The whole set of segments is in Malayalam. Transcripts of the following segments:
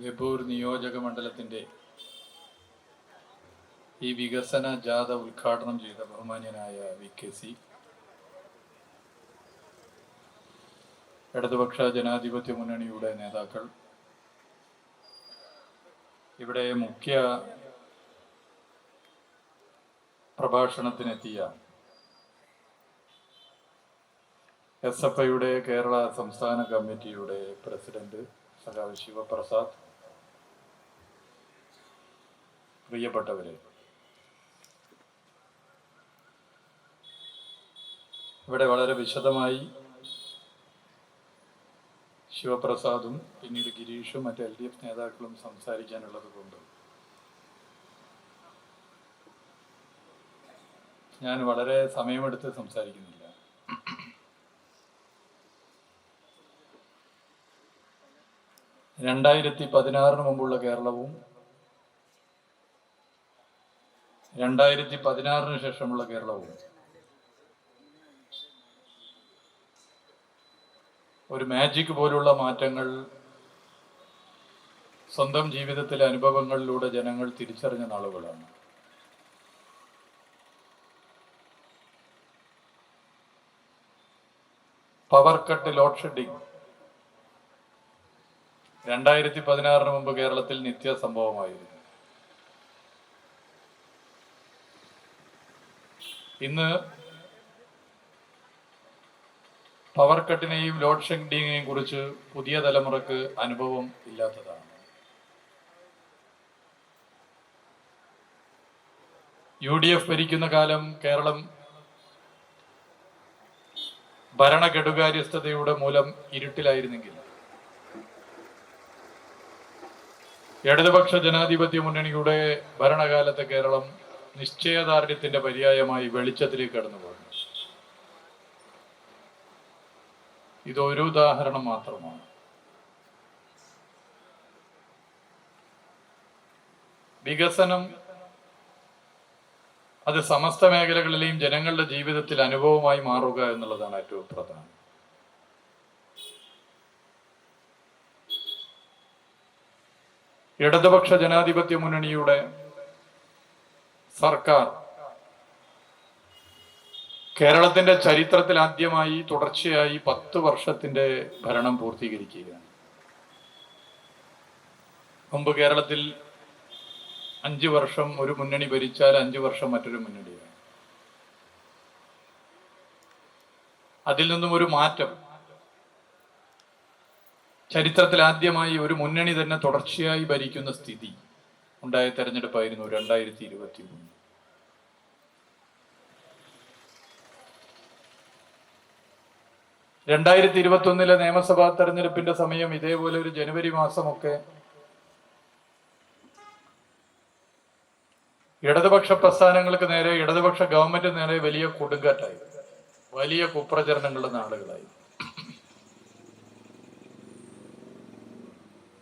ബേപ്പൂർ നിയോജക മണ്ഡലത്തിൻ്റെ ഈ വികസന ജാഥ ഉദ്ഘാടനം ചെയ്ത ബഹുമാന്യനായ VKC, ഇടതുപക്ഷ ജനാധിപത്യ മുന്നണിയുടെ നേതാക്കൾ, ഇവിടെ മുഖ്യ പ്രഭാഷണത്തിനെത്തിയ SFIയുടെ കേരള സംസ്ഥാന കമ്മിറ്റിയുടെ പ്രസിഡന്റ് സഖാവ് ശിവപ്രസാദ്, പ്രിയപ്പെട്ടവരെ, ഇവിടെ വളരെ വിശദമായി ശിവപ്രസാദും പിന്നീട് ഗിരീഷും മറ്റ് LDF നേതാക്കളും സംസാരിക്കാനുള്ളത് കൊണ്ട് ഞാൻ വളരെ സമയമെടുത്ത് സംസാരിക്കുന്നില്ല. രണ്ടായിരത്തി 2016 മുമ്പുള്ള കേരളവും 2016 ശേഷമുള്ള കേരളവും ഒരു മാജിക് പോലുള്ള മാറ്റങ്ങൾ സ്വന്തം ജീവിതത്തിലെ അനുഭവങ്ങളിലൂടെ ജനങ്ങൾ തിരിച്ചറിഞ്ഞ നാളുകളാണ്. പവർ കട്ട്, ലോഡ് ഷെഡിങ് 2016 മുമ്പ് കേരളത്തിൽ നിത്യ സംഭവമായിരുന്നു. ഇന്ന് പവർ കട്ടിനെയും ലോഡ് ഷെഡിങ്ങിനെയും കുറിച്ച് പുതിയ തലമുറക്ക് അനുഭവം ഇല്ലാത്തതാണ്. UDF ഭരിക്കുന്ന കാലം കേരളം ഭരണ കെടുകാര്യസ്ഥതയുടെ മൂലം ഇരുട്ടിലായിരുന്നെങ്കിൽ ഇടതുപക്ഷ ജനാധിപത്യ മുന്നണിയുടെ ഭരണകാലത്തെ കേരളം നിശ്ചയദാർഢ്യത്തിന്റെ പര്യായമായി വെളിച്ചത്തിലേക്ക് കടന്നുപോകുന്നു. ഇതൊരു ഉദാഹരണം മാത്രമാണ്. വികസനം അത് സമസ്ത മേഖലകളിലെയും ജനങ്ങളുടെ ജീവിതത്തിൽ അനുഭവമായി മാറുക എന്നുള്ളതാണ് ഏറ്റവും പ്രധാനം. ഇടതുപക്ഷ ജനാധിപത്യ മുന്നണിയുടെ സർക്കാർ കേരളത്തിന്റെ ചരിത്രത്തിൽ ആദ്യമായി തുടർച്ചയായി 10 വർഷത്തിന്റെ ഭരണം പൂർത്തീകരിക്കുകയാണ്. മുമ്പ് കേരളത്തിൽ 5 വർഷം ഒരു മുന്നണി ഭരിച്ചാൽ 5 വർഷം മറ്റൊരു മുന്നണിയാണ്. അതിൽ നിന്നും ഒരു മാറ്റം. ചരിത്രത്തിൽ ആദ്യമായി ഒരു മുന്നണി തന്നെ തുടർച്ചയായി ഭരിക്കുന്ന സ്ഥിതി ഉണ്ടായ തെരഞ്ഞെടുപ്പായിരുന്നു 2023. രണ്ടായിരത്തി 2021 നിയമസഭാ തെരഞ്ഞെടുപ്പിന്റെ സമയം ഇതേപോലെ ഒരു ജനുവരി മാസമൊക്കെ ഇടതുപക്ഷ പ്രസ്ഥാനങ്ങൾക്ക് നേരെ, ഇടതുപക്ഷ ഗവൺമെന്റിന് നേരെ വലിയ കൊടുങ്കാറ്റായി, വലിയ കുപ്രചരണങ്ങളുടെ നാളുകളായി.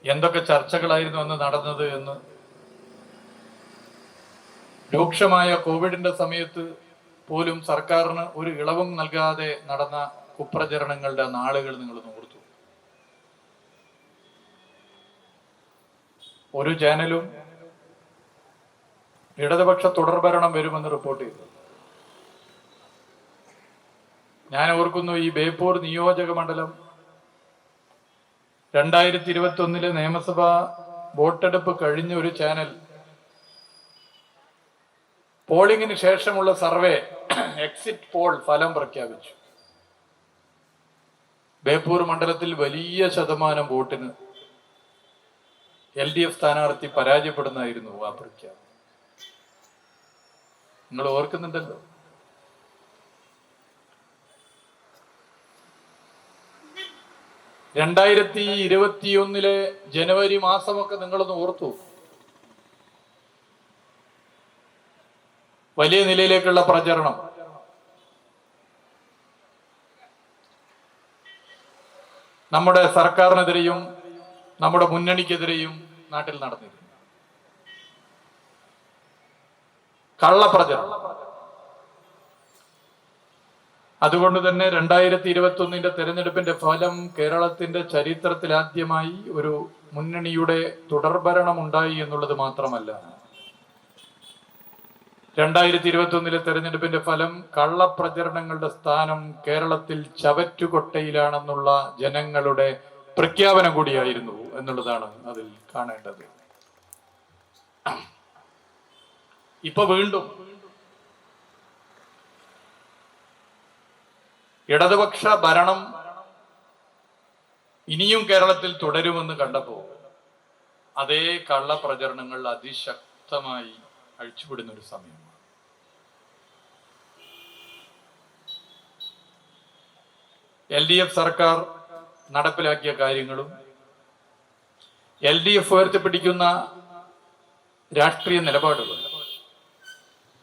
എന്തൊക്കെ ചർച്ചകളായിരുന്നു അന്ന് നടന്നത് എന്ന്, രൂക്ഷമായ കോവിഡിന്റെ സമയത്ത് പോലും സർക്കാരിന് ഒരു ഇളവും നൽകാതെ നടന്ന കുപ്രചരണങ്ങളുടെ നാളുകൾ നിങ്ങൾ ഓർത്തു. ഒരു ചാനലും ഇടതുപക്ഷ തുടർഭരണം വരുമെന്ന് റിപ്പോർട്ട് ചെയ്തു. ഞാൻ ഓർക്കുന്നു, ഈ ബേപ്പൂർ നിയോജക മണ്ഡലം 2021 നിയമസഭാ വോട്ടെടുപ്പ് കഴിഞ്ഞ ഒരു ചാനൽ പോളിംഗിന് ശേഷമുള്ള സർവേ, എക്സിറ്റ് പോൾ ഫലം പ്രഖ്യാപിച്ചു. ബേപ്പൂർ മണ്ഡലത്തിൽ വലിയ ശതമാനം വോട്ടിന് LDF സ്ഥാനാർത്ഥി പരാജയപ്പെടുന്നതായിരുന്നു ആ പ്രഖ്യാപനം. നിങ്ങൾ ഓർക്കുന്നുണ്ടല്ലോ. രണ്ടായിരത്തി 2021 ജനുവരി മാസമൊക്കെ നിങ്ങളൊന്ന് ഓർത്തു. വലിയ നിലയിലേക്കുള്ള പ്രചരണം. നമ്മുടെ സർക്കാരിനെതിരെയും നമ്മുടെ മുന്നണിക്കെതിരെയും നാട്ടിൽ നടന്നിരുന്നു. കള്ളപ്രചരണം. അതുകൊണ്ട് തന്നെ 2021 തെരഞ്ഞെടുപ്പിന്റെ ഫലം കേരളത്തിന്റെ ചരിത്രത്തിൽ ആദ്യമായി ഒരു മുന്നണിയുടെ തുടർഭരണം ഉണ്ടായി എന്നുള്ളത് മാത്രമല്ല, 2021 തെരഞ്ഞെടുപ്പിന്റെ ഫലം കള്ളപ്രചരണങ്ങളുടെ സ്ഥാനം കേരളത്തിൽ ചവറ്റുകൊട്ടയിലാണെന്നുള്ള ജനങ്ങളുടെ പ്രഖ്യാപനം കൂടിയായിരുന്നു എന്നുള്ളതാണ് അതിൽ കാണേണ്ടത്. ഇപ്പൊ വീണ്ടും ഇടതുപക്ഷ ഭരണം ഇനിയും കേരളത്തിൽ തുടരുമെന്ന് കണ്ടപ്പോൾ അതേ കള്ളപ്രചരണങ്ങൾ അതിശക്തമായി അഴിച്ചുവിടുന്ന ഒരു സമയമാണ്. LDF സർക്കാർ നടപ്പിലാക്കിയ കാര്യങ്ങളും LDF ഉയർത്തിപ്പിടിക്കുന്ന രാഷ്ട്രീയ നിലപാടുകൾ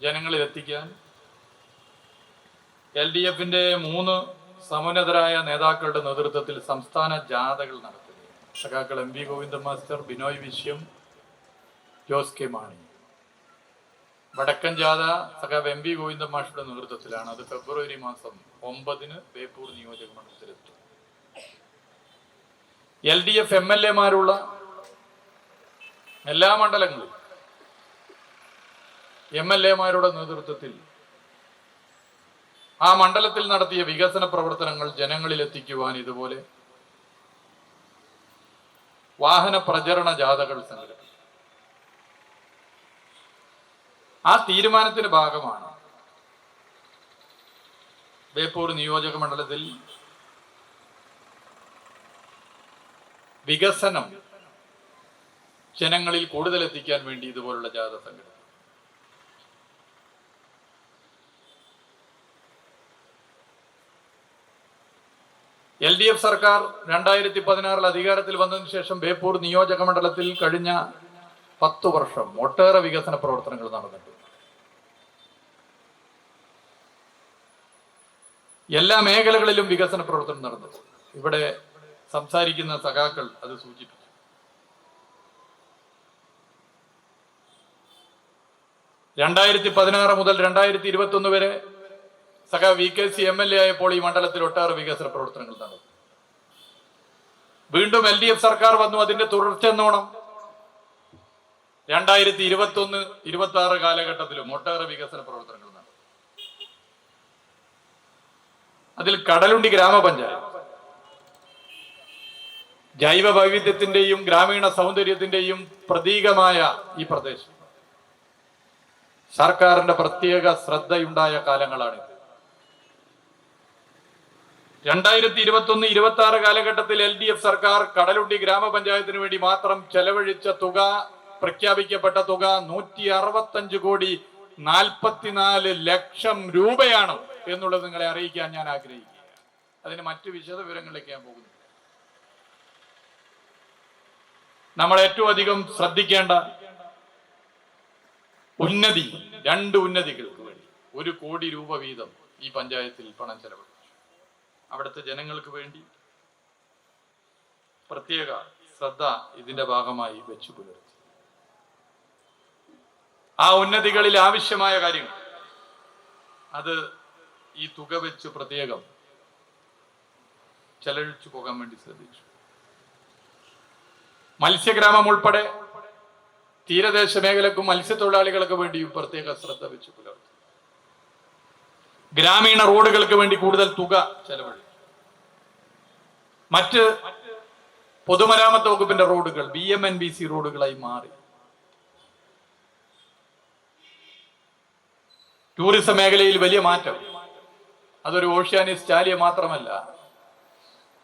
ജനങ്ങളിൽ എത്തിക്കാൻ LDFന്റെ 3 സമുന്നതരായ നേതാക്കളുടെ നേതൃത്വത്തിൽ സംസ്ഥാന ജാഥകൾ നടത്തുകയാണ്. സഖാക്കൾ MV ഗോവിന്ദൻ മാസ്റ്റർ, ബിനോയ് വിശ്യം, ജോസ് കെ മാണി. വടക്കൻ ജാഥ സഖാവ് MV ഗോവിന്ദൻ മാസ്റ്ററുടെ നേതൃത്വത്തിലാണ്. അത് ഫെബ്രുവരി മാസം 9 ബേപ്പൂർ നിയോജക മണ്ഡലത്തിലെത്തും. LDF MLA-മാരുള്ള എല്ലാ മണ്ഡലങ്ങളിലും MLA-മാരുടെ നേതൃത്വത്തിൽ ആ മണ്ഡലത്തിൽ നടത്തിയ വികസന പ്രവർത്തനങ്ങൾ ജനങ്ങളിൽ എത്തിക്കുവാൻ ഇതുപോലെ വാഹന പ്രചരണ ജാഥകൾ സംഘടിപ്പിക്കും. ആ തീരുമാനത്തിന്റെ ഭാഗമാണ് ബേപ്പൂർ നിയോജക മണ്ഡലത്തിൽ വികസനം ജനങ്ങളിൽ കൂടുതൽ എത്തിക്കാൻ വേണ്ടി ഇതുപോലുള്ള ജാഥ സംഘടിപ്പിക്കും. LDF സർക്കാർ 2016 അധികാരത്തിൽ വന്നതിന് ശേഷം ബേപ്പൂർ നിയോജക മണ്ഡലത്തിൽ കഴിഞ്ഞ 10 വർഷം ഒട്ടേറെ വികസന പ്രവർത്തനങ്ങൾ നടന്നിട്ടുണ്ട്. എല്ലാ മേഖലകളിലും വികസന പ്രവർത്തനം നടന്നു. ഇവിടെ സംസാരിക്കുന്ന സഖാക്കൾ അത് സൂചിപ്പിച്ചു. (2016) മുതൽ 2021 വരെ സഖാ VKC MLA ആയപ്പോൾ ഈ മണ്ഡലത്തിൽ ഒട്ടേറെ വികസന പ്രവർത്തനങ്ങൾ നടന്നു. വീണ്ടും LDF സർക്കാർ വന്നു. അതിന്റെ തുടർച്ച എന്നോണം 2021-26 കാലഘട്ടത്തിലും ഒട്ടേറെ വികസന പ്രവർത്തനങ്ങൾ നടന്നു. അതിൽ കടലുണ്ടി ഗ്രാമപഞ്ചായത്ത് ജൈവ വൈവിധ്യത്തിന്റെയും ഗ്രാമീണ സൗന്ദര്യത്തിന്റെയും പ്രതീകമായ ഈ പ്രദേശം സർക്കാരിന്റെ പ്രത്യേക ശ്രദ്ധയുണ്ടായ കാലങ്ങളാണിത്. 2021-26 കാലഘട്ടത്തിൽ LDF സർക്കാർ കടലുണ്ടി ഗ്രാമപഞ്ചായത്തിന് വേണ്ടി മാത്രം ചെലവഴിച്ച തുക, പ്രഖ്യാപിക്കപ്പെട്ട തുക 165,44 ലക്ഷം രൂപയാണ് എന്നുള്ളത് നിങ്ങളെ അറിയിക്കാൻ ഞാൻ ആഗ്രഹിക്കുക. അതിന് മറ്റു വിശദ വിവരങ്ങളിലേക്ക് ഞാൻ പോകുന്നു. നമ്മൾ ഏറ്റവും അധികം ശ്രദ്ധിക്കേണ്ട ഉന്നതി, 2 ഉന്നതികൾക്ക് വേണ്ടി 1 കോടി രൂപ വീതം ഈ പഞ്ചായത്തിൽ പണം ചെലവഴിച്ചു. അവിടുത്തെ ജനങ്ങൾക്ക് വേണ്ടി പ്രത്യേക ശ്രദ്ധ ഇതിന്റെ ഭാഗമായി വെച്ചു പുലർത്തി. ആ ഉന്നതികളിൽ ആവശ്യമായ കാര്യങ്ങൾ അത് ഈ തുക വെച്ച് പ്രത്യേകം ചെലവഴിച്ചു പോകാൻ വേണ്ടി ശ്രദ്ധിച്ചു. മത്സ്യഗ്രാമം ഉൾപ്പെടെ തീരദേശ മേഖലക്കും മത്സ്യത്തൊഴിലാളികൾക്ക് വേണ്ടിയും പ്രത്യേക ശ്രദ്ധ വെച്ച് പുലർത്തി. ഗ്രാമീണ റോഡുകൾക്ക് വേണ്ടി കൂടുതൽ തുക ചെലവഴിച്ചു. മറ്റ് പൊതുമരാമത്ത് വകുപ്പിന്റെ റോഡുകൾ BMNBC റോഡുകളായി മാറി. ടൂറിസം മേഖലയിൽ വലിയ മാറ്റം. അതൊരു ഓഷ്യാനിസ് ചാലിയ മാത്രമല്ല,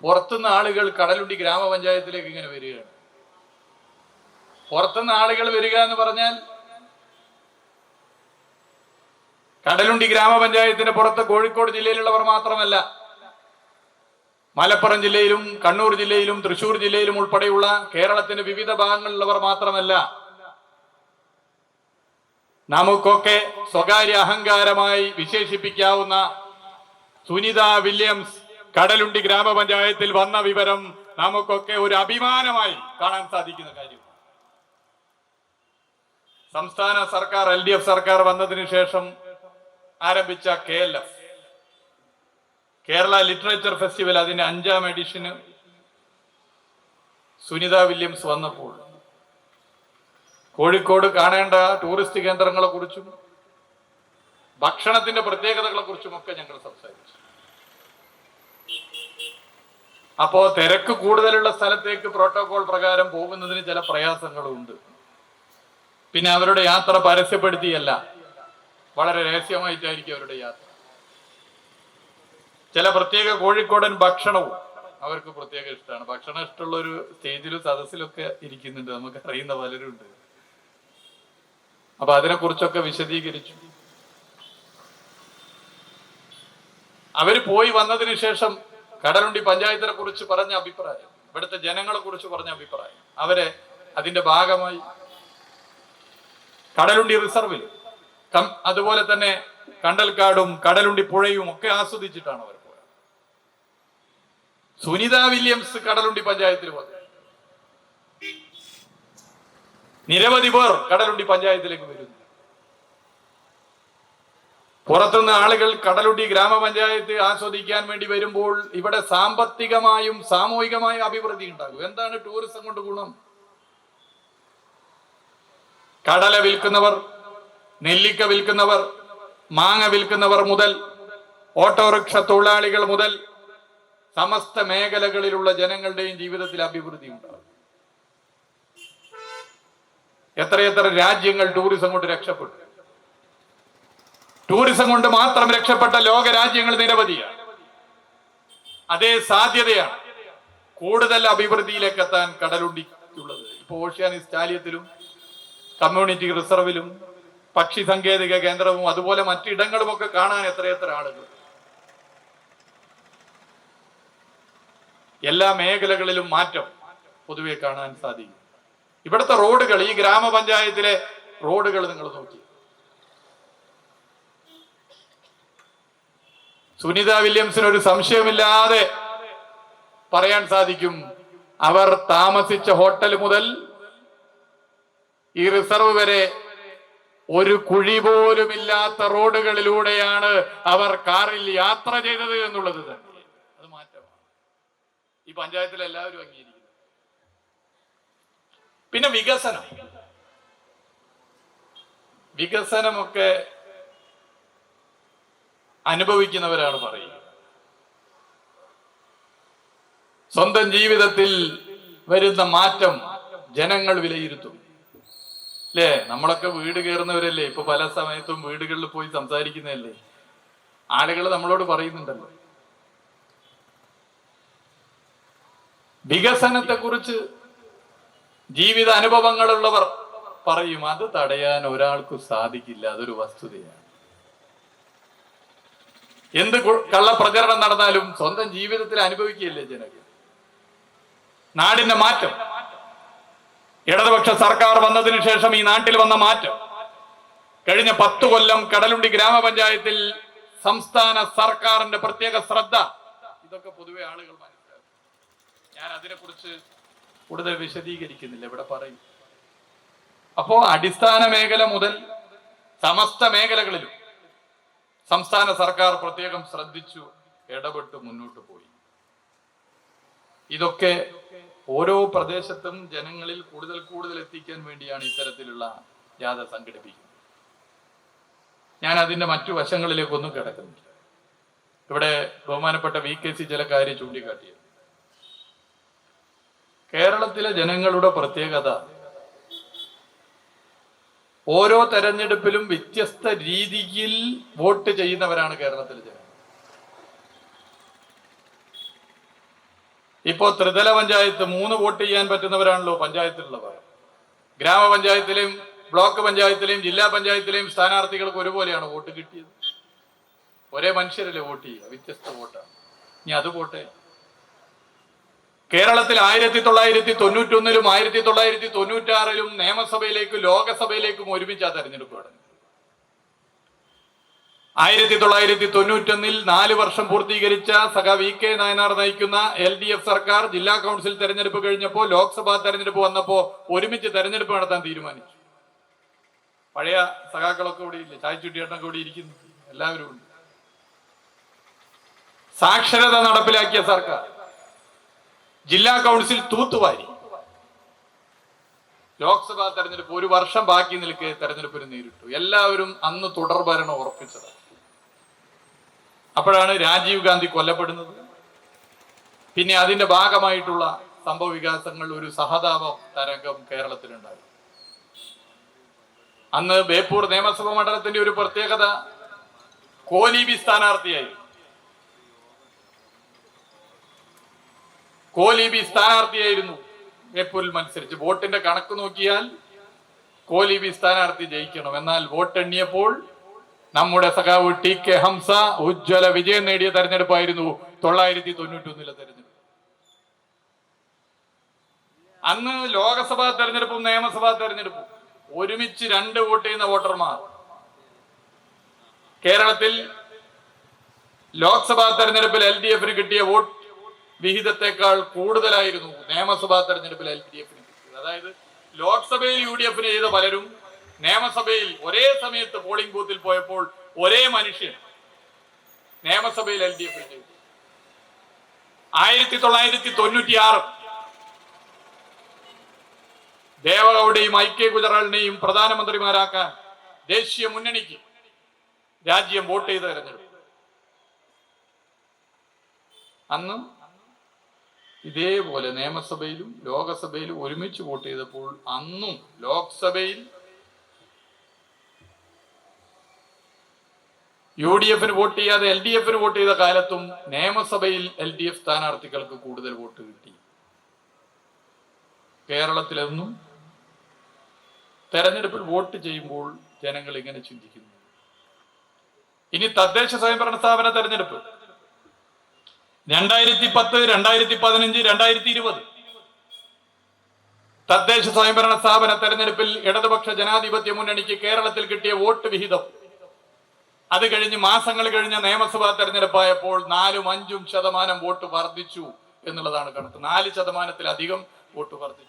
പുറത്തുനിന്ന് ആളുകൾ കടലുണ്ടി ഗ്രാമപഞ്ചായത്തിലേക്ക് ഇങ്ങനെ വരികയാണ്. പുറത്തുനിന്ന് ആളുകൾ വരിക എന്ന് പറഞ്ഞാൽ കടലുണ്ടി ഗ്രാമപഞ്ചായത്തിന് പുറത്ത് കോഴിക്കോട് ജില്ലയിലുള്ളവർ മാത്രമല്ല, മലപ്പുറം ജില്ലയിലും കണ്ണൂർ ജില്ലയിലും തൃശൂർ ജില്ലയിലും ഉൾപ്പെടെയുള്ള കേരളത്തിന്റെ വിവിധ ഭാഗങ്ങളിലുള്ളവർ മാത്രമല്ല, നമുക്കൊക്കെ സ്വകാര്യ അഹങ്കാരമായി വിശേഷിപ്പിക്കാവുന്ന സുനിത വില്യംസ് കടലുണ്ടി ഗ്രാമപഞ്ചായത്തിൽ വന്ന വിവരം നമുക്കൊക്കെ ഒരു അഭിമാനമായി കാണാൻ സാധിക്കുന്ന കാര്യം. സംസ്ഥാന സർക്കാർ LDF സർക്കാർ വന്നതിന് ശേഷം ആരംഭിച്ച KLF കേരള ലിറ്ററേച്ചർ ഫെസ്റ്റിവൽ അതിന്റെ 5ാം എഡിഷന് സുനിത വില്യംസ് വന്നപ്പോൾ കോഴിക്കോട് കാണേണ്ട ടൂറിസ്റ്റ് കേന്ദ്രങ്ങളെ കുറിച്ചും ഭക്ഷണത്തിന്റെ പ്രത്യേകതകളെ കുറിച്ചുമൊക്കെ ഞങ്ങൾ സംസാരിച്ചു. അപ്പോ തിരക്ക് കൂടുതലുള്ള സ്ഥലത്തേക്ക് പ്രോട്ടോകോൾ പ്രകാരം പോകുന്നതിന് ചില പ്രയാസങ്ങളും ഉണ്ട്. പിന്നെ അവരുടെ യാത്ര പരസ്യപ്പെടുത്തിയല്ല, വളരെ രഹസ്യമായിട്ടായിരിക്കും അവരുടെ യാത്ര. ചില പ്രത്യേക കോഴിക്കോടൻ ഭക്ഷണവും അവർക്ക് പ്രത്യേക ഇഷ്ടമാണ്. ഭക്ഷണം ഇഷ്ടമുള്ള ഒരു സ്റ്റേജിലും സദസ്സിലൊക്കെ ഇരിക്കുന്നുണ്ട്, നമുക്ക് അറിയുന്ന പലരും ഉണ്ട്. അപ്പൊ അതിനെക്കുറിച്ചൊക്കെ വിശദീകരിച്ചു. അവര് പോയി വന്നതിന് ശേഷം കടലുണ്ടി പഞ്ചായത്തിനെ കുറിച്ച് പറഞ്ഞ അഭിപ്രായം, ഇവിടുത്തെ ജനങ്ങളെ കുറിച്ച് പറഞ്ഞ അഭിപ്രായം, അവരെ അതിന്റെ ഭാഗമായി കടലുണ്ടി റിസർവിൽ അതുപോലെ തന്നെ കണ്ടൽക്കാടും കടലുണ്ടി പുഴയും ഒക്കെ ആസ്വദിച്ചിട്ടാണ് അവർ പോയത്. സുനിത വില്യംസ് കടലുണ്ടി പഞ്ചായത്തിൽ വന്നു. നിരവധി പേർ കടലുണ്ടി പഞ്ചായത്തിലേക്ക് വരുന്നു. പുറത്തുനിന്ന് ആളുകൾ കടലുണ്ടി ഗ്രാമപഞ്ചായത്ത് ആസ്വദിക്കാൻ വേണ്ടി വരുമ്പോൾ ഇവിടെ സാമ്പത്തികമായും സാമൂഹികമായും അഭിവൃദ്ധി ഉണ്ടാകും. എന്താണ് ടൂറിസം കൊണ്ട് ഗുണം? കടല വിൽക്കുന്നവർ, നെല്ലിക്ക വിൽക്കുന്നവർ, മാങ്ങ വിൽക്കുന്നവർ മുതൽ ഓട്ടോറിക്ഷ തൊഴിലാളികൾ മുതൽ സമസ്ത മേഖലകളിലുള്ള ജനങ്ങളുടെയും ജീവിതത്തിൽ അഭിവൃദ്ധി ഉണ്ടാകും. എത്രയെത്ര രാജ്യങ്ങൾ ടൂറിസം കൊണ്ട് രക്ഷപ്പെട്ടു. ടൂറിസം കൊണ്ട് മാത്രം രക്ഷപ്പെട്ട ലോക രാജ്യങ്ങൾ നിരവധിയാണ്. അതേ സാധ്യതയാണ് കൂടുതൽ അഭിവൃദ്ധിയിലേക്ക് എത്താൻ കടലുണ്ടിക്കുള്ളത്. ഇപ്പൊ ഓഷ്യാനിക് സ്റ്റാലിയത്തിലും കമ്മ്യൂണിറ്റി റിസർവിലും പക്ഷി സങ്കേതിക കേന്ദ്രവും അതുപോലെ മറ്റിടങ്ങളുമൊക്കെ കാണാൻ എത്രയെത്ര ആളുകൾ. എല്ലാ മേഖലകളിലും മാറ്റം പൊതുവെ കാണാൻ സാധിക്കും. ഇവിടുത്തെ റോഡുകൾ, ഈ ഗ്രാമപഞ്ചായത്തിലെ റോഡുകൾ നിങ്ങൾ നോക്കി. സുനിത വില്യംസിന് ഒരു സംശയമില്ലാതെ പറയാൻ സാധിക്കും, അവർ താമസിച്ച ഹോട്ടൽ മുതൽ ഈ റിസർവ് വരെ ഒരു കുഴി പോലും ഇല്ലാത്ത റോഡുകളിലൂടെയാണ് അവർ കാറിൽ യാത്ര ചെയ്തത് എന്നുള്ളത് തന്നെ അത് മാറ്റമാണ്. ഈ പഞ്ചായത്തിൽ എല്ലാവരും അംഗീകരിക്കുന്നു. പിന്നെ വികസനമൊക്കെ അനുഭവിക്കുന്നവരാണ് പറയുക. സ്വന്തം ജീവിതത്തിൽ വരുന്ന മാറ്റം ജനങ്ങൾ വിലയിരുത്തും. അല്ലേ? നമ്മളൊക്കെ വീട് കയറുന്നവരല്ലേ? ഇപ്പൊ പല സമയത്തും വീടുകളിൽ പോയി സംസാരിക്കുന്നതല്ലേ? ആളുകൾ നമ്മളോട് പറയുന്നുണ്ടല്ലോ. വികസനത്തെ കുറിച്ച് ജീവിത അനുഭവങ്ങളുള്ളവർ പറയും, അത് തടയാൻ ഒരാൾക്കും സാധിക്കില്ല, അതൊരു വസ്തുതയാണ്. എന്ത് കള്ളപ്രചരണം നടന്നാലും സ്വന്തം ജീവിതത്തിൽ അനുഭവിക്കുകയല്ലേ ജനങ്ങൾ. നാടിന്റെ മാറ്റം, ഇടതുപക്ഷ സർക്കാർ വന്നതിന് ശേഷം ഈ നാട്ടിൽ വന്ന മാറ്റം, കഴിഞ്ഞ 10 കൊല്ലം കടലുണ്ടി ഗ്രാമപഞ്ചായത്തിൽ സംസ്ഥാന സർക്കാരിന്റെ പ്രത്യേക ശ്രദ്ധ, ഇതൊക്കെ പൊതുവെ ആളുകൾ മനസ്സിലാക്കും. ഞാൻ അതിനെക്കുറിച്ച് കൂടുതൽ വിശദീകരിക്കുന്നില്ല, ഇവിടെ പറയും. അപ്പോ അടിസ്ഥാന മേഖല മുതൽ സമസ്ത മേഖലകളിലും സംസ്ഥാന സർക്കാർ പ്രത്യേകം ശ്രദ്ധിച്ചു ഇടപെട്ട് മുന്നോട്ട് പോയി. ഇതൊക്കെ ഓരോ പ്രദേശത്തും ജനങ്ങളിൽ കൂടുതൽ എത്തിക്കാൻ വേണ്ടിയാണ് ഇത്തരത്തിലുള്ള ജാഥ സംഘടിപ്പിക്കുന്നത്. ഞാൻ അതിന്റെ മറ്റു വശങ്ങളിലേക്കൊന്നും കിടക്കുന്നില്ല. ഇവിടെ ബഹുമാനപ്പെട്ട VKC ചില കാര്യം ചൂണ്ടിക്കാട്ടിയത്, കേരളത്തിലെ ജനങ്ങളുടെ പ്രത്യേകത ഓരോ തെരഞ്ഞെടുപ്പിലും വ്യത്യസ്ത രീതിയിൽ വോട്ട് ചെയ്യുന്നവരാണ് കേരളത്തിലെ ജനങ്ങൾ. ഇപ്പോ ത്രിതല പഞ്ചായത്ത് 3 വോട്ട് ചെയ്യാൻ പറ്റുന്നവരാണല്ലോ പഞ്ചായത്തിലുള്ളവർ. ഗ്രാമപഞ്ചായത്തിലെയും ബ്ലോക്ക് പഞ്ചായത്തിലെയും ജില്ലാ പഞ്ചായത്തിലെയും സ്ഥാനാർത്ഥികൾക്ക് ഒരുപോലെയാണ് വോട്ട് കിട്ടിയത്. ഒരേ മനുഷ്യരല്ലേ വോട്ട് ചെയ്യുക, വ്യത്യസ്ത വോട്ടാണ്. ഇനി അത് പോട്ടെ, കേരളത്തിൽ 1991-ലും 1996-ലും നിയമസഭയിലേക്കും ലോകസഭയിലേക്കും ഒരുമിച്ച് ആ തെരഞ്ഞെടുപ്പ് നടന്നു. 1991-ൽ 4 വർഷം പൂർത്തീകരിച്ച VK നായനാർ നയിക്കുന്ന LDF സർക്കാർ ജില്ലാ കൗൺസിൽ തെരഞ്ഞെടുപ്പ് കഴിഞ്ഞപ്പോൾ ലോക്സഭാ തെരഞ്ഞെടുപ്പ് വന്നപ്പോ ഒരുമിച്ച് തെരഞ്ഞെടുപ്പ് നടത്താൻ തീരുമാനിച്ചു. പഴയ സഖാക്കളൊക്കെ ഇവിടെ ഇല്ലേ, ചായച്ചുട്ടിയേട്ടനൊക്കെ ഇവിടെ ഇരിക്കുന്നു, എല്ലാവരും ഉണ്ട്. സാക്ഷരത നടപ്പിലാക്കിയ സർക്കാർ ജില്ലാ കൗൺസിൽ തൂത്തുവാരി. ലോക്സഭാ തെരഞ്ഞെടുപ്പ് ഒരു വർഷം ബാക്കി നിൽക്കെ തെരഞ്ഞെടുപ്പിന് നേരിട്ടു. എല്ലാവരും അന്ന് തുടർഭരണം ഉറപ്പിച്ചത്. അപ്പോഴാണ് രാജീവ് ഗാന്ധി കൊല്ലപ്പെടുന്നത്. പിന്നെ അതിന്റെ ഭാഗമായിട്ടുള്ള സംഭവ വികാസങ്ങൾ, ഒരു സഹതാപ തരംഗം കേരളത്തിലുണ്ടായി. അന്ന് ബേപ്പൂർ നിയമസഭാ മണ്ഡലത്തിന്റെ ഒരു പ്രത്യേകത കോലീബി സ്ഥാനാർത്ഥിയായി. കോലീബി സ്ഥാനാർത്ഥിയായിരുന്നു ബേപ്പൂരിൽ മത്സരിച്ച്. വോട്ടിന്റെ കണക്ക് നോക്കിയാൽ കോലീബി സ്ഥാനാർത്ഥി ജയിക്കണം. എന്നാൽ വോട്ടെണ്ണിയപ്പോൾ നമ്മുടെ സഖാവ് ടി കെ ഹംസ ഉജ്ജ്വല വിജയം നേടിയ തെരഞ്ഞെടുപ്പായിരുന്നു 991 തെരഞ്ഞെടുപ്പ്. അന്ന് ലോകസഭാ തെരഞ്ഞെടുപ്പും നിയമസഭാ തെരഞ്ഞെടുപ്പും ഒരുമിച്ച് 2 വോട്ട് ചെയ്യുന്ന വോട്ടർമാർ കേരളത്തിൽ ലോക്സഭാ തെരഞ്ഞെടുപ്പിൽ LDFന് കിട്ടിയ വോട്ട് വിഹിതത്തെക്കാൾ കൂടുതലായിരുന്നു നിയമസഭാ തെരഞ്ഞെടുപ്പിൽ LDFന് കിട്ടിയത്. അതായത് ലോക്സഭയിൽ UDFന് ചെയ്ത പലരും നിയമസഭയിൽ ഒരേ സമയത്ത് പോളിംഗ് ബൂത്തിൽ പോയപ്പോൾ ഒരേ മനുഷ്യൻ നിയമസഭയിൽ LDFന് ചെയ്തു. 1996 ദേവഗൌഡയും IK ഗുജറാളിനെയും പ്രധാനമന്ത്രിമാരാക്കാൻ ദേശീയ മുന്നണിക്ക് രാജ്യം വോട്ട് ചെയ്ത തെരഞ്ഞെടുപ്പ്. അന്ന് ഇതേപോലെ നിയമസഭയിലും ലോകസഭയിലും ഒരുമിച്ച് വോട്ട് ചെയ്തപ്പോൾ അന്നും ലോക്സഭയിൽ UDFന് വോട്ട് ചെയ്യാതെ LDFന് വോട്ട് ചെയ്ത കാലത്തും നിയമസഭയിൽ LDF സ്ഥാനാർത്ഥികൾക്ക് കൂടുതൽ വോട്ട് കിട്ടി. കേരളത്തിലൊന്നും തെരഞ്ഞെടുപ്പിൽ വോട്ട് ചെയ്യുമ്പോൾ ജനങ്ങൾ ഇങ്ങനെ ചിന്തിക്കുന്നു. ഇനി തദ്ദേശ സ്വയംഭരണ സ്ഥാപന തെരഞ്ഞെടുപ്പ് 2010, 2015, 2020 തദ്ദേശ സ്വയംഭരണ സ്ഥാപന തെരഞ്ഞെടുപ്പിൽ ഇടതുപക്ഷ ജനാധിപത്യ മുന്നണിക്ക് കേരളത്തിൽ കിട്ടിയ വോട്ട് വിഹിതം അത് കഴിഞ്ഞ് മാസങ്ങൾ കഴിഞ്ഞ നിയമസഭാ തെരഞ്ഞെടുപ്പായപ്പോൾ 4-5% വോട്ട് വർദ്ധിച്ചു എന്നുള്ളതാണ് കണക്ക്. 4%-ലധികം വോട്ട് വർദ്ധിച്ചു.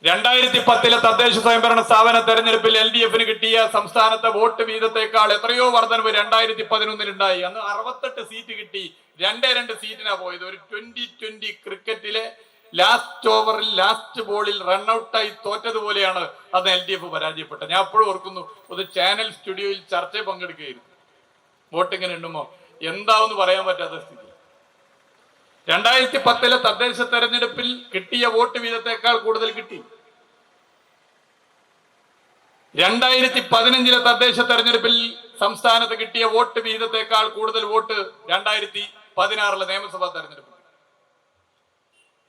2010 തദ്ദേശ സ്വയംഭരണ സ്ഥാപന തെരഞ്ഞെടുപ്പിൽ LDFന് കിട്ടിയ സംസ്ഥാനത്തെ വോട്ട് വീതത്തെക്കാൾ എത്രയോ വർധനവ് 2011 ഉണ്ടായി. അന്ന് 68 സീറ്റ് കിട്ടി. 2 സീറ്റിനാ പോയത്. ഒരു 2020 ക്രിക്കറ്റിലെ ലാസ്റ്റ് ഓവറിൽ ലാസ്റ്റ് ബോളിൽ റൺഔട്ടായി തോറ്റതുപോലെയാണ് അന്ന് LDF പരാജയപ്പെട്ടത്. ഞാൻ അപ്പോഴും ഓർക്കുന്നു, ഒരു ചാനൽ സ്റ്റുഡിയോയിൽ ചർച്ചയിൽ പങ്കെടുക്കുകയായിരുന്നു. വോട്ടിങ്ങനെ എണ്ണുമോ എന്താവെന്ന് പറയാൻ പറ്റാത്ത സ്ഥിതി. 2010 തദ്ദേശ തെരഞ്ഞെടുപ്പിൽ കിട്ടിയ വോട്ട് വീതത്തെക്കാൾ കൂടുതൽ കിട്ടി. 2015 തദ്ദേശ തെരഞ്ഞെടുപ്പിൽ സംസ്ഥാനത്ത് കിട്ടിയ വോട്ട് വീതത്തെക്കാൾ കൂടുതൽ വോട്ട് 2016 നിയമസഭാ തെരഞ്ഞെടുപ്പിൽ.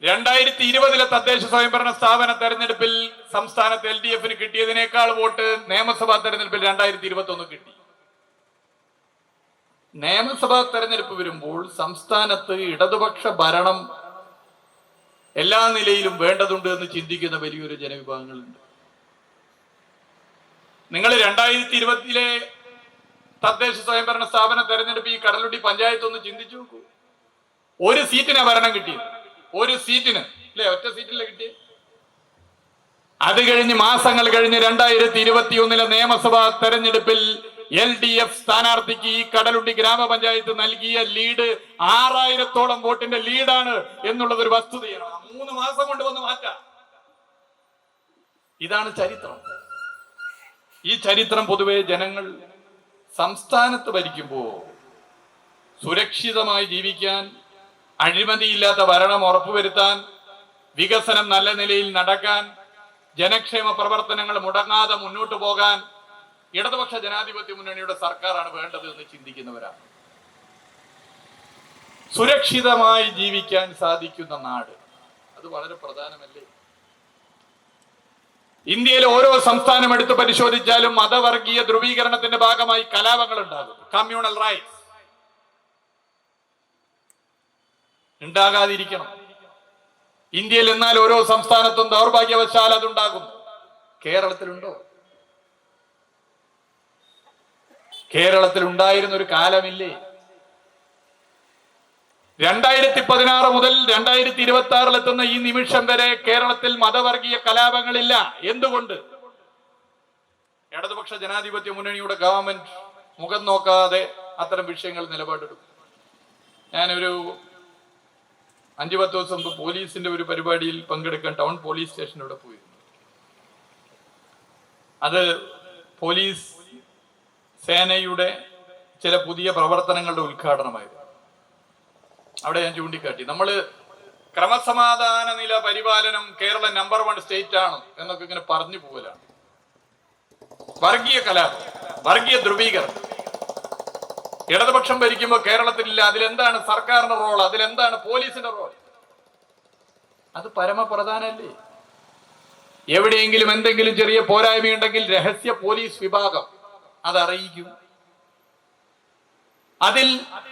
2020 തദ്ദേശ സ്വയംഭരണ സ്ഥാപന തെരഞ്ഞെടുപ്പിൽ സംസ്ഥാനത്ത് LDFന് കിട്ടിയതിനേക്കാൾ വോട്ട് നിയമസഭാ തെരഞ്ഞെടുപ്പിൽ 2021 കിട്ടി. നിയമസഭാ തെരഞ്ഞെടുപ്പ് വരുമ്പോൾ സംസ്ഥാനത്ത് ഇടതുപക്ഷ ഭരണം എല്ലാ നിലയിലും വേണ്ടതുണ്ട് എന്ന് ചിന്തിക്കുന്ന വലിയൊരു ജനവിഭാഗങ്ങളുണ്ട്. നിങ്ങൾ 2020 തദ്ദേശ സ്വയംഭരണ സ്ഥാപന തെരഞ്ഞെടുപ്പ് ഈ കടലുണ്ടി പഞ്ചായത്ത് ഒന്ന് ചിന്തിച്ചു നോക്കൂ. 1 സീറ്റിനാ ഭരണം കിട്ടിയത്. 1 സീറ്റിന് അല്ലെ, ഒറ്റ സീറ്റിലെ കിട്ടിയ. അത് കഴിഞ്ഞ് മാസങ്ങൾ കഴിഞ്ഞ് 2021 നിയമസഭാ തെരഞ്ഞെടുപ്പിൽ LDF സ്ഥാനാർത്ഥിക്ക് ഈ കടലുണ്ടി ഗ്രാമപഞ്ചായത്ത് നൽകിയ ലീഡ് 6000-ഓളം വോട്ടിന്റെ ലീഡാണ് എന്നുള്ളത് ഒരു വസ്തുതയാണ്. 3 മാസം കൊണ്ട് വന്ന് മാറ്റാം. ഇതാണ് ചരിത്രം. ഈ ചരിത്രം പൊതുവെ ജനങ്ങൾ സംസ്ഥാനത്ത് ഭരിക്കുമ്പോൾ സുരക്ഷിതമായി ജീവിക്കാൻ, അഴിമതിയില്ലാത്ത ഭരണം ഉറപ്പുവരുത്താൻ, വികസനം നല്ല നിലയിൽ നടക്കാൻ, ജനക്ഷേമ പ്രവർത്തനങ്ങൾ മുടങ്ങാതെ മുന്നോട്ട് പോകാൻ ഇടതുപക്ഷ ജനാധിപത്യ മുന്നണിയുടെ സർക്കാരാണ് വേണ്ടത് എന്ന് ചിന്തിക്കുന്നവരാണ്. സുരക്ഷിതമായി ജീവിക്കാൻ സാധിക്കുന്ന നാട്, അത് വളരെ പ്രധാനമല്ലേ? ഇന്ത്യയിലെ ഓരോ സംസ്ഥാനം എടുത്ത് പരിശോധിച്ചാലും മതവർഗീയ ധ്രുവീകരണത്തിന്റെ ഭാഗമായി കലാപങ്ങൾ ഉണ്ടാകും. കമ്മ്യൂണൽ റൈറ്റ്സ് ഉണ്ടാകാതിരിക്കണം. ഇന്ത്യയിൽ എന്നാൽ ഓരോ സംസ്ഥാനത്തും ദൗർഭാഗ്യവശാൽ അതുണ്ടാകുന്നു. കേരളത്തിലുണ്ടോ? കേരളത്തിൽ ഉണ്ടായിരുന്ന ഒരു കാലമില്ലേ? 2016 മുതൽ 2026 എത്തുന്ന ഈ നിമിഷം വരെ കേരളത്തിൽ മതവർഗീയ കലാപങ്ങളില്ല. എന്തുകൊണ്ട്? ഇടതുപക്ഷ ജനാധിപത്യ മുന്നണിയുടെ ഗവൺമെന്റ് മുഖം നോക്കാതെ അത്തരം വിഷയങ്ങൾ നിലപാടെടുക്കും. ഞാനൊരു 5-10 ദിവസം മുമ്പ് പോലീസിന്റെ ഒരു പരിപാടിയിൽ പങ്കെടുക്കാൻ ടൗൺ പോലീസ് സ്റ്റേഷനിലൂടെ പോയിരുന്നു. അത് പോലീസ് സേനയുടെ ചില പുതിയ പ്രവർത്തനങ്ങളുടെ ഉദ്ഘാടനമായിരുന്നു. അവിടെ ഞാൻ ചൂണ്ടിക്കാട്ടി, നമ്മൾ ക്രമസമാധാന നില പരിപാലനം കേരളം നമ്പർ 1 സ്റ്റേറ്റ് ആണ് എന്നൊക്കെ ഇങ്ങനെ പറഞ്ഞു പോകലാണ്. വർഗീയ കലാപം, വർഗീയ ധ്രുവീകരണം ഇടതുപക്ഷം ഭരിക്കുമ്പോൾ കേരളത്തിലില്ല. അതിലെന്താണ് സർക്കാരിന്റെ റോൾ? അതിലെന്താണ് പോലീസിന്റെ റോൾ? അത് പരമപ്രധാനല്ലേ? എവിടെയെങ്കിലും എന്തെങ്കിലും ചെറിയ പോരായ്മയുണ്ടെങ്കിൽ രഹസ്യ പോലീസ് വിഭാഗം അത് അറിയിക്കും. അതിൽ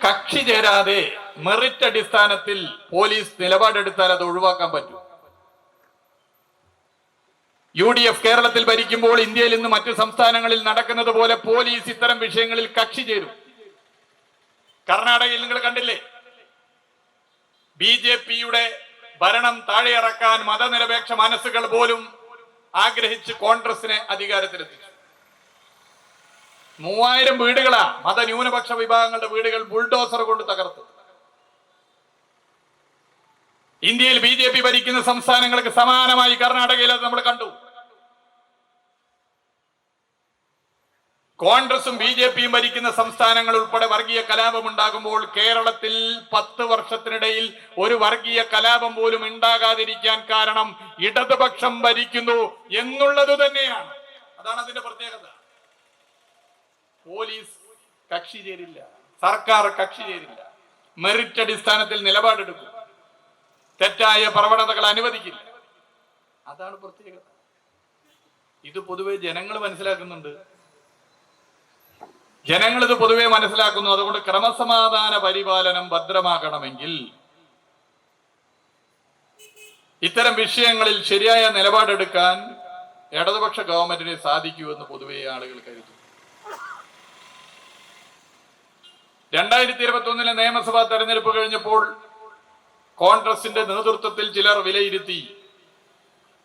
കക്ഷി ചേരാതെ മെറിറ്റ് അടിസ്ഥാനത്തിൽ പോലീസ് നിലപാടെടുത്താൽ അത് ഒഴിവാക്കാൻ പറ്റും. UDF കേരളത്തിൽ ഭരിക്കുമ്പോൾ ഇന്ത്യയിൽ ഇന്ന് മറ്റു സംസ്ഥാനങ്ങളിൽ നടക്കുന്നത് പോലെ പോലീസ് ഇത്തരം വിഷയങ്ങളിൽ കക്ഷി ചേരും. കർണാടകയിൽ നിങ്ങൾ കണ്ടില്ലേ, BJPയുടെ ഭരണം താഴെയിറക്കാൻ മതനിരപേക്ഷ മനസ്സുകൾ പോലും ആഗ്രഹിച്ച് കോൺഗ്രസിനെ അധികാരത്തിലെത്തിച്ചു. 3000 വീടുകളാ മതന്യൂനപക്ഷ വിഭാഗങ്ങളുടെ വീടുകൾ ബുൾഡോസർ കൊണ്ട് തകർത്തു. ഇന്ത്യയിൽ BJP ഭരിക്കുന്ന സംസ്ഥാനങ്ങൾക്ക് സമാനമായി കർണാടകയിൽ അത് നമ്മൾ കണ്ടു. കോൺഗ്രസും BJPയും ഭരിക്കുന്ന സംസ്ഥാനങ്ങൾ ഉൾപ്പെടെ വർഗീയ കലാപം ഉണ്ടാകുമ്പോൾ കേരളത്തിൽ 10 വർഷത്തിനിടയിൽ ഒരു വർഗീയ കലാപം പോലും ഉണ്ടാകാതിരിക്കാൻ കാരണം ഇടതുപക്ഷം ഭരിക്കുന്നു എന്നുള്ളത് തന്നെയാണ്. അതാണ് അതിന്റെ പ്രത്യേകത. പോലീസ് കക്ഷി ചേരില്ല, സർക്കാർ കക്ഷി ചേരില്ല, മെറിറ്റ് അടിസ്ഥാനത്തിൽ നിലപാടെടുക്കും, തെറ്റായ പ്രവണതകൾ അനുവദിക്കില്ല. അതാണ് പ്രത്യേകത. ഇത് പൊതുവെ ജനങ്ങൾ മനസ്സിലാക്കുന്നുണ്ട്. ജനങ്ങളിത് പൊതുവെ മനസ്സിലാക്കുന്നു. അതുകൊണ്ട് ക്രമസമാധാന പരിപാലനം ഭദ്രമാക്കണമെങ്കിൽ ഇത്തരം വിഷയങ്ങളിൽ ശരിയായ നിലപാടെടുക്കാൻ ഇടതുപക്ഷ ഗവൺമെന്റിനെ സാധിക്കുമെന്ന് പൊതുവെ ആളുകൾ കരുതുന്നു. 2021 നിയമസഭാ തെരഞ്ഞെടുപ്പ് കഴിഞ്ഞപ്പോൾ കോൺഗ്രസിന്റെ നേതൃത്വത്തിൽ ചിലർ വിലയിരുത്തി,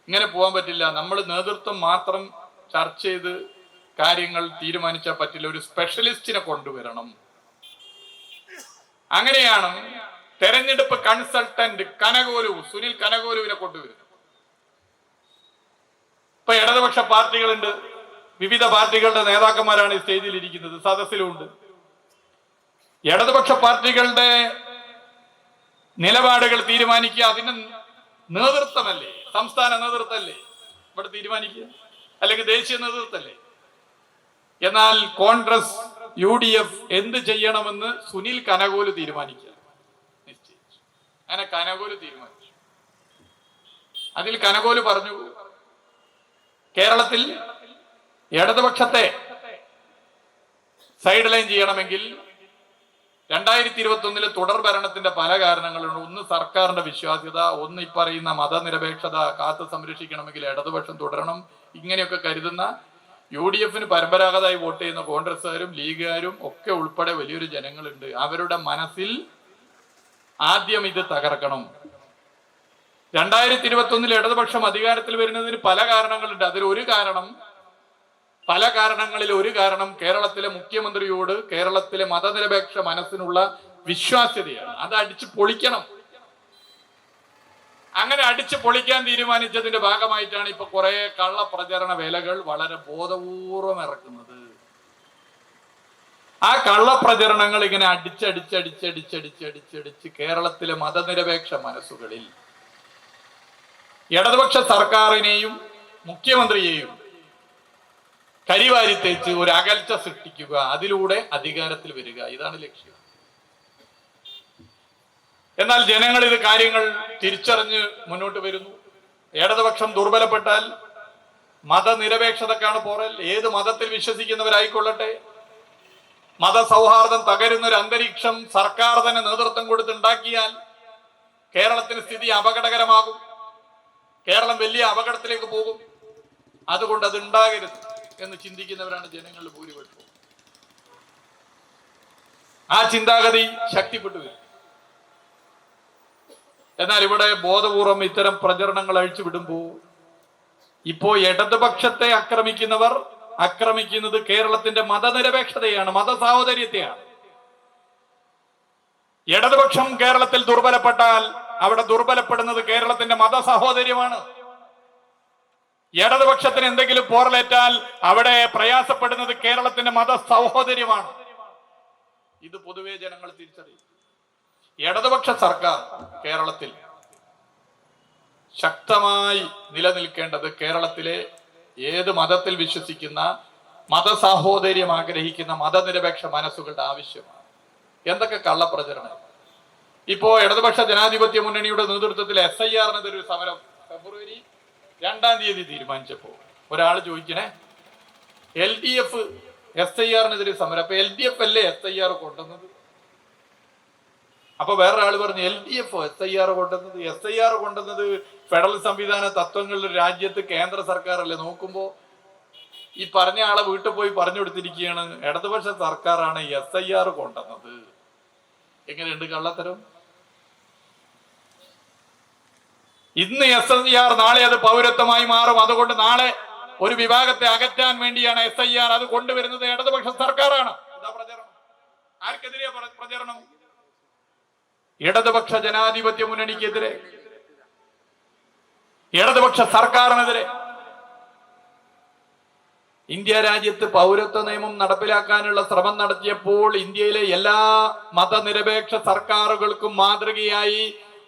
ഇങ്ങനെ പോകാൻ പറ്റില്ല, നമ്മൾ നേതൃത്വം മാത്രം ചർച്ച ചെയ്ത് കാര്യങ്ങൾ തീരുമാനിച്ചാൽ പറ്റില്ല, ഒരു സ്പെഷ്യലിസ്റ്റിനെ കൊണ്ടുവരണം. അങ്ങനെയാണ് തെരഞ്ഞെടുപ്പ് കൺസൾട്ടന്റ് സുനിൽ കനകോലുവിനെ കൊണ്ടുവരുന്നത്. ഇപ്പൊ ഇടതുപക്ഷ പാർട്ടികളുണ്ട്, വിവിധ പാർട്ടികളുടെ നേതാക്കന്മാരാണ് ഈ സ്റ്റേജിൽ ഇരിക്കുന്നത്, സദസ്സിലുണ്ട്. ഇടതുപക്ഷ പാർട്ടികളുടെ നിലപാടുകൾ തീരുമാനിക്കുക അതിന് നേതൃത്വമല്ലേ, സംസ്ഥാന നേതൃത്വമല്ലേ ഇവിടെ തീരുമാനിക്കുക, അല്ലെങ്കിൽ ദേശീയ നേതൃത്വമല്ലേ? എന്നാൽ കോൺഗ്രസ് UDF എന്ത് ചെയ്യണമെന്ന് സുനിൽ കനകോലു തീരുമാനിക്കുക നിശ്ചയിച്ചു. അങ്ങനെ കനകോലു തീരുമാനിച്ചു. അതിൽ കനകോലു പറഞ്ഞു, കേരളത്തിൽ ഇടതുപക്ഷത്തെ സൈഡ് ലൈൻ ചെയ്യണമെങ്കിൽ 2021 തുടർ ഭരണത്തിന്റെ പല കാരണങ്ങളുണ്ട്. ഒന്ന് സർക്കാരിന്റെ വിശ്വാസ്യത, ഒന്ന് ഈ പറയുന്ന മതനിരപേക്ഷത കാത്തു സംരക്ഷിക്കണമെങ്കിൽ ഇടതുപക്ഷം തുടരണം. ഇങ്ങനെയൊക്കെ കരുതുന്ന UDFന് പരമ്പരാഗതമായി വോട്ട് ചെയ്യുന്ന കോൺഗ്രസ്സുകാരും ലീഗുകാരും ഒക്കെ ഉൾപ്പെടെ വലിയൊരു ജനങ്ങളുണ്ട്. അവരുടെ മനസ്സിൽ ആദ്യം ഇത് തകർക്കണം. 2021 ഇടതുപക്ഷം അധികാരത്തിൽ വരുന്നതിന് പല കാരണങ്ങളുണ്ട്. അതിലൊരു കാരണം, പല കാരണങ്ങളിൽ ഒരു കാരണം കേരളത്തിലെ മുഖ്യമന്ത്രിയോട് കേരളത്തിലെ മതനിരപേക്ഷ മനസ്സിനുള്ള വിശ്വാസ്യതയാണ്. അത് അടിച്ചു പൊളിക്കണം. അങ്ങനെ അടിച്ചു പൊളിക്കാൻ തീരുമാനിച്ചതിന്റെ ഭാഗമായിട്ടാണ് ഇപ്പൊ കുറെ കള്ളപ്രചരണ വേലകൾ വളരെ ബോധപൂർവം ഇറക്കുന്നത്. ആ കള്ളപ്രചരണങ്ങൾ ഇങ്ങനെ അടിച്ചടിച്ച് കേരളത്തിലെ മതനിരപേക്ഷ മനസ്സുകളിൽ ഇടതുപക്ഷ സർക്കാരിനെയും മുഖ്യമന്ത്രിയെയും കരിവാരി തേച്ച് ഒരു അകൽച്ച സൃഷ്ടിക്കുക, അതിലൂടെ അധികാരത്തിൽ വരിക, ഇതാണ് ലക്ഷ്യം. എന്നാൽ ജനങ്ങൾ ഇത് കാര്യങ്ങൾ തിരിച്ചറിഞ്ഞ് മുന്നോട്ട് വരുന്നു. ഇടതുപക്ഷം ദുർബലപ്പെട്ടാൽ മതനിരപേക്ഷതക്കാണ് പോറൽ. ഏത് മതത്തിൽ വിശ്വസിക്കുന്നവരായിക്കൊള്ളട്ടെ, മതസൗഹാർദ്ദം തകരുന്ന ഒരു അന്തരീക്ഷം സർക്കാർ തന്നെ നേതൃത്വം കൊടുത്തുണ്ടാക്കിയാൽ കേരളത്തിന് സ്ഥിതി അപകടകരമാകും. കേരളം വലിയ അപകടത്തിലേക്ക് പോകും. അതുകൊണ്ട് അത് ഉണ്ടാകരുത് എന്ന് ചിന്തിക്കുന്നവരാണ് ജനങ്ങളിൽ ഭൂരിപക്ഷം. ആ ചിന്താഗതി ശക്തിപ്പെട്ടു വരും. എന്നാൽ ഇവിടെ ബോധപൂർവം ഇത്തരം പ്രചരണങ്ങൾ അഴിച്ചുവിടുമ്പോൾ ഇപ്പോ ഇടതുപക്ഷത്തെ ആക്രമിക്കുന്നത് കേരളത്തിന്റെ മതനിരപേക്ഷതയാണ്, മതസാഹോദര്യത്തെയാണ്. ഇടതുപക്ഷം കേരളത്തിൽ ദുർബലപ്പെട്ടാൽ അവിടെ ദുർബലപ്പെടുന്നത് കേരളത്തിന്റെ മതസഹോദര്യമാണ്. ഇടതുപക്ഷത്തിന് എന്തെങ്കിലും പോറലേറ്റാൽ അവിടെ പ്രയാസപ്പെടുന്നത് കേരളത്തിന്റെ മതസഹോദര്യമാണ്. ഇത് പൊതുവെ ജനങ്ങൾ തിരിച്ചറിയും. ഇടതുപക്ഷ സർക്കാർ കേരളത്തിൽ ശക്തമായി നിലനിൽക്കേണ്ടത് കേരളത്തിലെ ഏത് മതത്തിൽ വിശ്വസിക്കുന്ന, മതസാഹോദര്യം ആഗ്രഹിക്കുന്ന മതനിരപേക്ഷ മനസ്സുകളുടെ ആവശ്യമാണ്. എന്തൊക്കെ കള്ളപ്രചരണം! ഇപ്പോ ഇടതുപക്ഷ ജനാധിപത്യ മുന്നണിയുടെ നേതൃത്വത്തിൽ SIR-നെതിരെ ഒരു സമരം ഫെബ്രുവരി 2-ാം തീയതി തീരുമാനിച്ചപ്പോ ഒരാൾ ചോദിക്കണേ, LDF SIR-നെതിരെ സമരം, അപ്പൊ LDF അല്ലേ SIR കൊണ്ടുവന്നത്? അപ്പൊ വേറൊരാൾ പറഞ്ഞു LDF SIR കൊണ്ടുവന്നത്, SIR കൊണ്ടുവന്നത് ഫെഡറൽ സംവിധാന തത്വങ്ങളിൽ രാജ്യത്ത് കേന്ദ്ര സർക്കാർ അല്ലേ. നോക്കുമ്പോ ഈ പറഞ്ഞ ആളെ വീട്ടിൽ പോയി പറഞ്ഞു കൊടുത്തിരിക്കുകയാണ് ഇടതുപക്ഷ സർക്കാരാണ് SIR കൊണ്ടുവന്നത്. എങ്ങനെയുണ്ട് കള്ളത്തരം? ഇന്ന് SIR, നാളെ അത് പൗരത്വമായി മാറും. അതുകൊണ്ട് നാളെ ഒരു വിഭാഗത്തെ അകറ്റാൻ വേണ്ടിയാണ് SIR അത് കൊണ്ടുവരുന്നത് ഇടതുപക്ഷ സർക്കാരാണ്. എന്താ പ്രചരണം? ആർക്കെതിരെയാ പ്രചരണം? ഇടതുപക്ഷ ജനാധിപത്യ മുന്നണിക്കെതിരെ, ഇടതുപക്ഷ സർക്കാരിനെതിരെ. ഇന്ത്യ രാജ്യത്ത് പൗരത്വ നിയമം നടപ്പിലാക്കാനുള്ള ശ്രമം നടത്തിയപ്പോൾ ഇന്ത്യയിലെ എല്ലാ മതനിരപേക്ഷ സർക്കാരുകൾക്കും മാതൃകയായി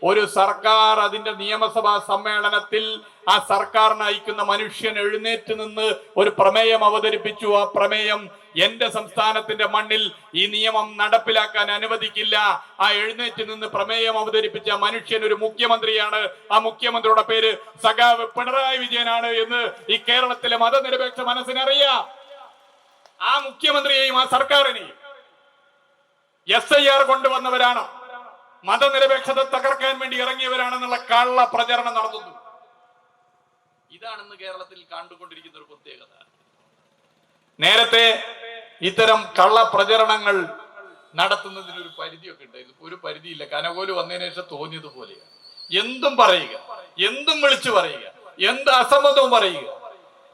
ഒരു സർക്കാർ അതിന്റെ നിയമസഭാ സമ്മേളനത്തിൽ ആ സർക്കാർ നയിക്കുന്ന മനുഷ്യൻ എഴുന്നേറ്റ് നിന്ന് ഒരു പ്രമേയം അവതരിപ്പിച്ചു. ആ പ്രമേയം എന്റെ സംസ്ഥാനത്തിന്റെ മണ്ണിൽ ഈ നിയമം നടപ്പിലാക്കാൻ അനുവദിക്കില്ല. ആ എഴുന്നേറ്റ് നിന്ന് പ്രമേയം അവതരിപ്പിച്ച മനുഷ്യൻ ഒരു മുഖ്യമന്ത്രിയാണ്. ആ മുഖ്യമന്ത്രിയുടെ പേര് സഖാവ് പിണറായി വിജയനാണ് എന്ന് ഈ കേരളത്തിലെ മതനിരപേക്ഷ മനസ്സിനറിയാം. ആ മുഖ്യമന്ത്രിയെയും ആ സർക്കാരിനെയും SIR കൊണ്ടുവന്നവരാണ്, മതനിരപേക്ഷത തകർക്കാൻ വേണ്ടി ഇറങ്ങിയവരാണെന്നുള്ള കള്ള പ്രചരണം നടത്തുന്നു. ഇതാണെന്ന് കേരളത്തിൽ കണ്ടുകൊണ്ടിരിക്കുന്ന ഒരു പ്രത്യേകത. നേരത്തെ ഇത്തരം കള്ള പ്രചരണങ്ങൾ നടത്തുന്നതിനൊരു പരിധിയൊക്കെ ഉണ്ടായിരുന്നു. ഒരു പരിധിയില്ല. കനകോല് വന്നതിന് ശേഷം തോന്നിയതുപോലെയാണ് എന്തും പറയുക, എന്തും വിളിച്ചു പറയുക, എന്ത് അസമ്മതവും പറയുക.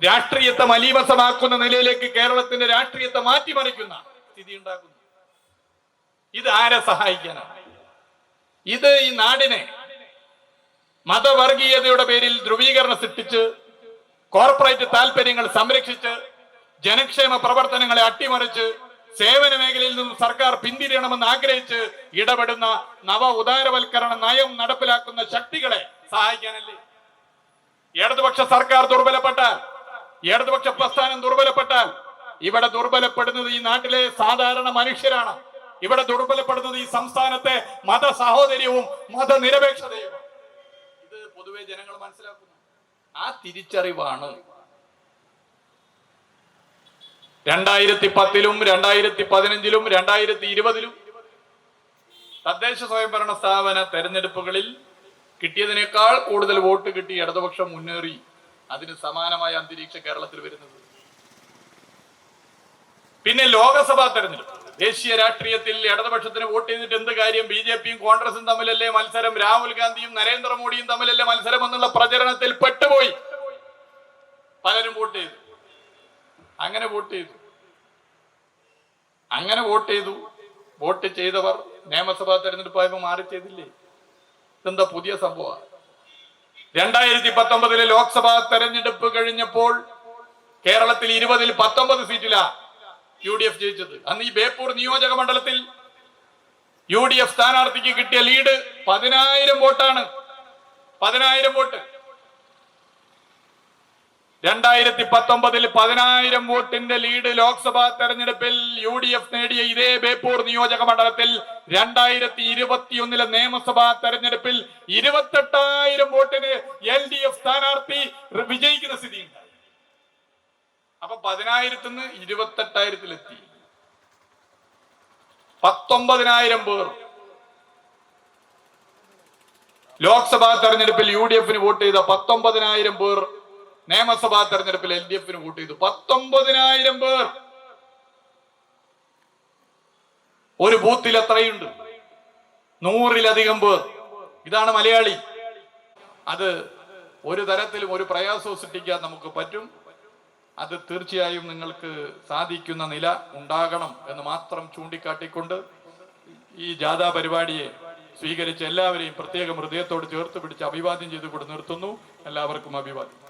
രാഷ്ട്രീയത്തെ മലീമസമാക്കുന്ന നിലയിലേക്ക് കേരളത്തിന്റെ രാഷ്ട്രീയത്തെ മാറ്റിമറിക്കുന്ന സ്ഥിതി ഉണ്ടാക്കുന്നു. ഇത് ആരെ സഹായിക്കാനാണ്? ഇത് ഈ നാടിനെ മതവർഗീയതയുടെ പേരിൽ ധ്രുവീകരണം സൃഷ്ടിച്ച് കോർപ്പറേറ്റ് താല്പര്യങ്ങൾ സംരക്ഷിച്ച് ജനക്ഷേമ പ്രവർത്തനങ്ങളെ അട്ടിമറിച്ച് സേവന മേഖലയിൽ നിന്നും സർക്കാർ പിന്തിരിയണമെന്ന് ആഗ്രഹിച്ച് ഇടപെടുന്ന നവ ഉദാരവൽക്കരണ നയം നടപ്പിലാക്കുന്ന ശക്തികളെ സഹായിക്കാനല്ലേ? ഇടതുപക്ഷ സർക്കാർ ദുർബലപ്പെട്ടാൽ, ഇടതുപക്ഷ പ്രസ്ഥാനം ദുർബലപ്പെട്ടാൽ ഇവിടെ ദുർബലപ്പെടുന്നത് ഈ നാട്ടിലെ സാധാരണ മനുഷ്യരാണ്. ഇവിടെ ദുർബലപ്പെടുന്നത് ഈ സംസ്ഥാനത്തെ മത സാഹോദര്യവും മതനിരപേക്ഷതയും. ഇത് പൊതുവെ ജനങ്ങൾ മനസ്സിലാക്കുന്നു. ആ തിരിച്ചറിവാണ് 2010-ലും 2015-ലും 2020-ലും തദ്ദേശ സ്വയംഭരണ സ്ഥാപന തെരഞ്ഞെടുപ്പുകളിൽ കിട്ടിയതിനേക്കാൾ കൂടുതൽ വോട്ട് കിട്ടി ഇടതുപക്ഷം മുന്നേറി. അതിന് സമാനമായ അന്തരീക്ഷം കേരളത്തിൽ വരുന്നത്. പിന്നെ ലോകസഭാ തെരഞ്ഞെടുപ്പ്, ദേശീയ രാഷ്ട്രീയത്തിൽ ഇടതുപക്ഷത്തിന് വോട്ട് ചെയ്തിട്ട് എന്ത് കാര്യം? BJP-യും കോൺഗ്രസും തമ്മിലല്ലേ മത്സരം, രാഹുൽ ഗാന്ധിയും നരേന്ദ്രമോദിയും തമ്മിലല്ലേ മത്സരം എന്നുള്ള പ്രചരണത്തിൽ പെട്ടുപോയി പലരും വോട്ട് ചെയ്തു. അങ്ങനെ വോട്ട് ചെയ്തു. വോട്ട് ചെയ്തവർ നിയമസഭാ തെരഞ്ഞെടുപ്പായപ്പോ മാറി ചെയ്തില്ലേ? ഇതെന്താ പുതിയ സംഭവം? 2019-ലെ ലോക്സഭാ തെരഞ്ഞെടുപ്പ് കഴിഞ്ഞപ്പോൾ കേരളത്തിൽ 20-ൽ 19 സീറ്റിലാ UDF ജയിച്ചത്. അന്ന് ഈ ബേപ്പൂർ നിയോജക മണ്ഡലത്തിൽ UDF സ്ഥാനാർത്ഥിക്ക് കിട്ടിയ ലീഡ് 10,000 വോട്ടാണ്. 10,000 വോട്ട്. 2019-ൽ 10,000 വോട്ടിന്റെ ലീഡ് ലോക്സഭാ തെരഞ്ഞെടുപ്പിൽ UDF നേടിയ ഇതേ ബേപ്പൂർ നിയോജക മണ്ഡലത്തിൽ 2021-ലെ നിയമസഭാ തെരഞ്ഞെടുപ്പിൽ 28,000 വോട്ടിന് LDF സ്ഥാനാർത്ഥി വിജയിക്കുന്ന സ്ഥിതിയുണ്ട്. അപ്പൊ 10,000-ൽ നിന്ന് 28,000-ലെത്തി. 19,000 പേർ ലോക്സഭാ തെരഞ്ഞെടുപ്പിൽ UDF-ന് വോട്ട് ചെയ്ത 19,000 പേർ നിയമസഭാ തെരഞ്ഞെടുപ്പിൽ LDF-ന് വോട്ട് ചെയ്തു. 19,000 പേർ. ഒരു ബൂത്തിൽ എത്രയുണ്ട്? 100-ലധികം പേർ. ഇതാണ് മലയാളി. അത് ഒരു തരത്തിലും ഒരു പ്രയാസവും സൃഷ്ടിക്കാൻ നമുക്ക് പറ്റും. അത് തീർച്ചയായും നിങ്ങൾക്ക് സാധിക്കുന്ന നില ഉണ്ടാകണം എന്ന് മാത്രം ചൂണ്ടിക്കാട്ടിക്കൊണ്ട് ഈ ജാഥാ പരിപാടിയെ സ്വീകരിച്ച എല്ലാവരെയും പ്രത്യേകം ഹൃദയത്തോട് ചേർത്ത് പിടിച്ച് അഭിവാദ്യം ചെയ്തുകൊണ്ട് നിർത്തുന്നു. എല്ലാവർക്കും അഭിവാദ്യം.